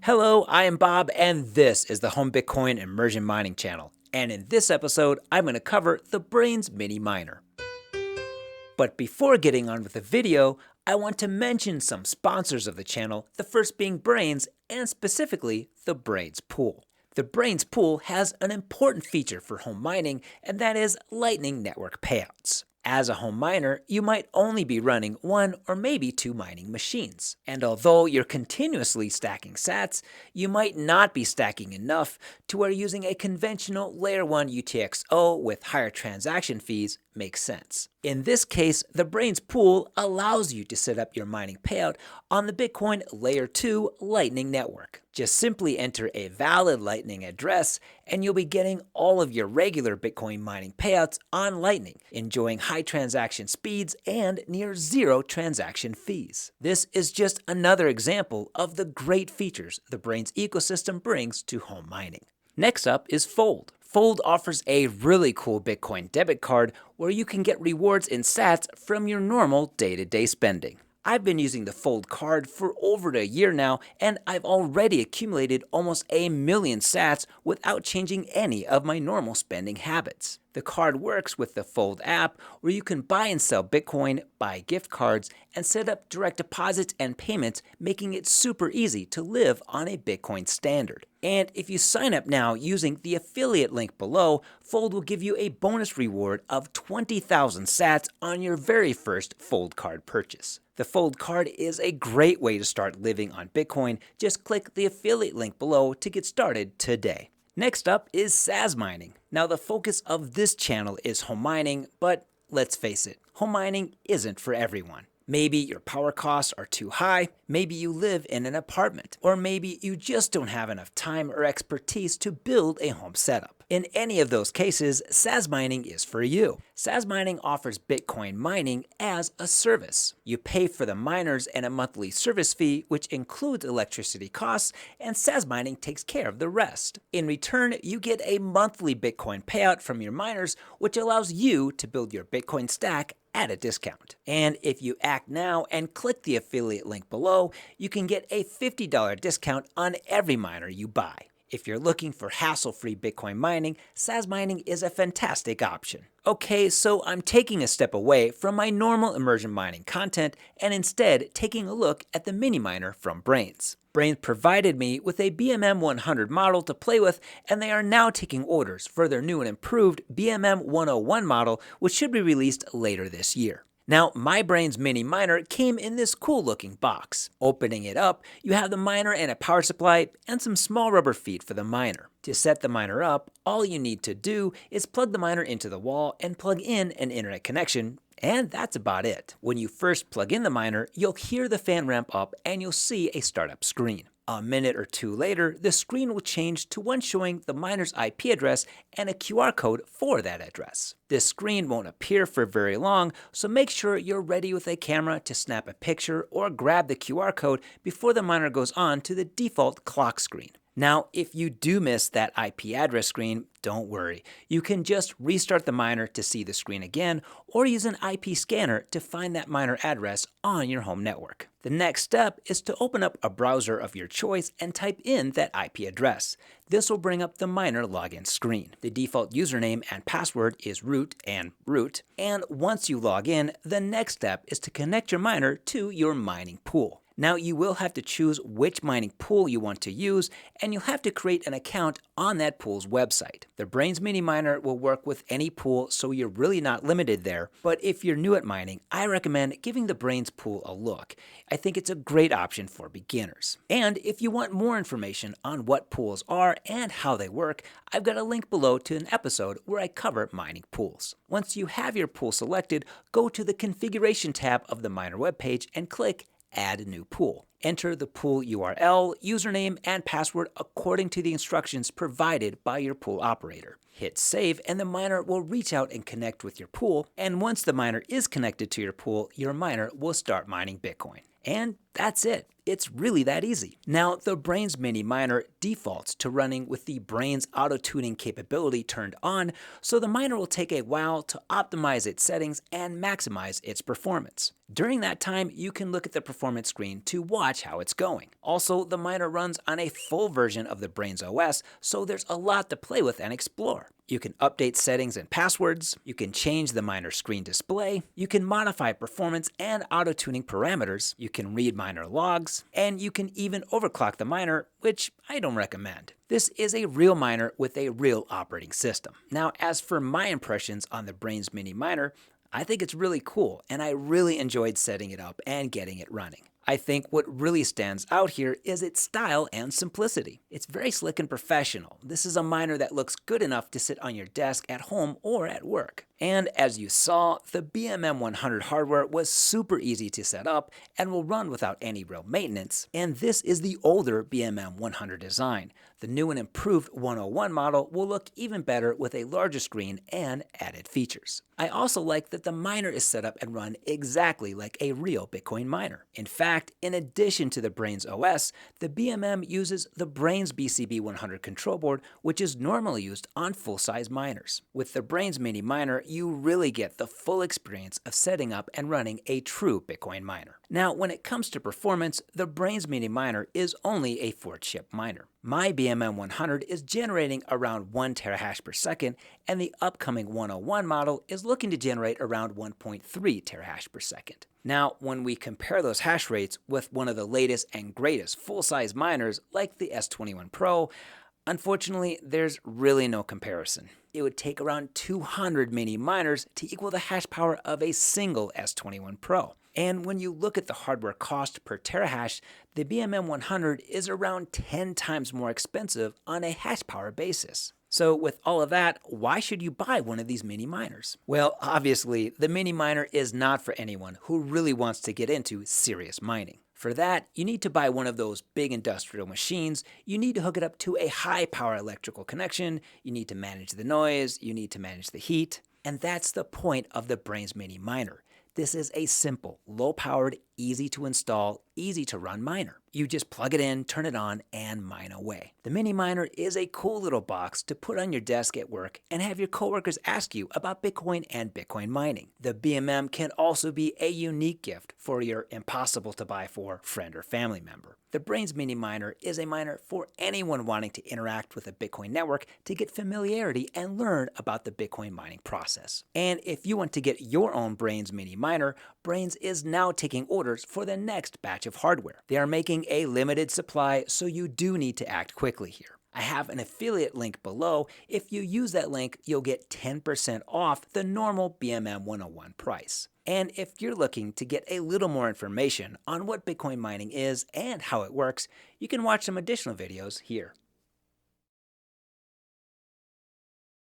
Hello, I am Bob, and this is the Home Bitcoin Immersion Mining channel. And in this episode, I'm going to cover the Braiins Mini Miner. But before getting on with the video, I want to mention some sponsors of the channel, the first being Braiins, and specifically the Braiins Pool. The Braiins Pool has an important feature for home mining, and that is Lightning Network payouts. As a home miner, you might only be running one or maybe two mining machines. And although you're continuously stacking sats, you might not be stacking enough to where using a conventional Layer 1 UTXO with higher transaction fees makes sense. In this case, the Braiins Pool allows you to set up your mining payout on the Bitcoin Layer 2 Lightning Network. Just simply enter a valid Lightning address and you'll be getting all of your regular Bitcoin mining payouts on Lightning, enjoying high transaction speeds and near zero transaction fees. This is just another example of the great features the Braiins ecosystem brings to home mining. Next up is Fold. Fold offers a really cool Bitcoin debit card where you can get rewards in sats from your normal day-to-day spending. I've been using the Fold card for over a year now, and I've already accumulated almost 1 million sats without changing any of my normal spending habits. The card works with the Fold app where you can buy and sell Bitcoin, buy gift cards, and set up direct deposits and payments, making it super easy to live on a Bitcoin standard. And if you sign up now using the affiliate link below, Fold will give you a bonus reward of 20,000 sats on your very first Fold card purchase. The Fold card is a great way to start living on Bitcoin. Just click the affiliate link below to get started today. Next up is SaaS mining. Now the focus of this channel is home mining, but let's face it, home mining isn't for everyone. Maybe your power costs are too high, maybe you live in an apartment, or maybe you just don't have enough time or expertise to build a home setup. In any of those cases, SaaS mining is for you. SaaS mining offers Bitcoin mining as a service. You pay for the miners and a monthly service fee, which includes electricity costs, and SaaS mining takes care of the rest. In return, you get a monthly Bitcoin payout from your miners, which allows you to build your Bitcoin stack at a discount. And if you act now and click the affiliate link below, you can get a $50 discount on every miner you buy. If you're looking for hassle-free Bitcoin mining, SaaS mining is a fantastic option. Okay, so I'm taking a step away from my normal immersion mining content and instead taking a look at the mini miner from Braiins. Braiins provided me with a BMM 100 model to play with, and they are now taking orders for their new and improved BMM 101 model, which should be released later this year. Now, my Braiins Mini Miner came in this cool looking box. Opening it up, you have the miner and a power supply and some small rubber feet for the miner. To set the miner up, all you need to do is plug the miner into the wall and plug in an internet connection, and that's about it. When you first plug in the miner, you'll hear the fan ramp up and you'll see a startup screen. A minute or two later, the screen will change to one showing the miner's IP address and a QR code for that address. This screen won't appear for very long, so make sure you're ready with a camera to snap a picture or grab the QR code before the miner goes on to the default clock screen. Now, if you do miss that IP address screen, don't worry. You can just restart the miner to see the screen again, or use an IP scanner to find that miner address on your home network. The next step is to open up a browser of your choice and type in that IP address. This will bring up the miner login screen. The default username and password is root, and once you log in, the next step is to connect your miner to your mining pool. Now you will have to choose which mining pool you want to use, and you'll have to create an account on that pool's website. The Braiins Mini Miner will work with any pool, so you're really not limited there, but if you're new at mining, I recommend giving the Braiins pool a look. I think it's a great option for beginners. And if you want more information on what pools are and how they work, I've got a link below to an episode where I cover mining pools. Once you have your pool selected, go to the configuration tab of the miner webpage and click Add a new pool. Enter the pool URL, username, and password according to the instructions provided by your pool operator. Hit save and the miner will reach out and connect with your pool, and once the miner is connected to your pool, your miner will start mining Bitcoin. And that's it. It's really that easy. Now, the Braiins Mini Miner defaults to running with the Braiins auto-tuning capability turned on, so the miner will take a while to optimize its settings and maximize its performance. During that time, you can look at the performance screen to watch how it's going. Also, the miner runs on a full version of the Braiins OS, so there's a lot to play with and explore. You can update settings and passwords, you can change the miner screen display, you can modify performance and auto-tuning parameters, you can read miner logs, and you can even overclock the miner, which I don't recommend. This is a real miner with a real operating system. Now, as for my impressions on the Braiins Mini Miner, I think it's really cool, and I really enjoyed setting it up and getting it running. I think what really stands out here is its style and simplicity. It's very slick and professional. This is a miner that looks good enough to sit on your desk at home or at work. And as you saw, the BMM 100 hardware was super easy to set up and will run without any real maintenance. And this is the older BMM 100 design. The new and improved 101 model will look even better with a larger screen and added features. I also like that the miner is set up and run exactly like a real Bitcoin miner. In fact, in addition to the Braiins OS, the BMM uses the Braiins BCB100 control board, which is normally used on full-size miners. With the Braiins Mini Miner, you really get the full experience of setting up and running a true Bitcoin miner. Now, when it comes to performance, the Braiins Mini Miner is only a 4-chip miner. My BMM 100 is generating around 1 terahash per second, and the upcoming 101 model is looking to generate around 1.3 terahash per second. Now, when we compare those hash rates with one of the latest and greatest full-size miners like the S21 Pro, unfortunately, there's really no comparison. It would take around 200 mini miners to equal the hash power of a single S21 Pro. And when you look at the hardware cost per terahash, the BMM 100 is around 10 times more expensive on a hash power basis. So with all of that, why should you buy one of these mini miners? Well, obviously, the mini miner is not for anyone who really wants to get into serious mining. For that, you need to buy one of those big industrial machines, you need to hook it up to a high power electrical connection, you need to manage the noise, you need to manage the heat, and that's the point of the Braiins Mini Miner. This is a simple, low-powered, easy to install, easy to run miner. You just plug it in, turn it on, and mine away. The Mini Miner is a cool little box to put on your desk at work and have your coworkers ask you about Bitcoin and Bitcoin mining. The BMM can also be a unique gift for your impossible to buy for friend or family member. The Braiins Mini Miner is a miner for anyone wanting to interact with a Bitcoin network to get familiarity and learn about the Bitcoin mining process. And if you want to get your own Braiins Mini Miner, Braiins is now taking orders for the next batch of hardware. They are making a limited supply, so you do need to act quickly here. I have an affiliate link below. If you use that link, you'll get 10% off the normal BMM 101 price. And if you're looking to get a little more information on what Bitcoin mining is and how it works, you can watch some additional videos here.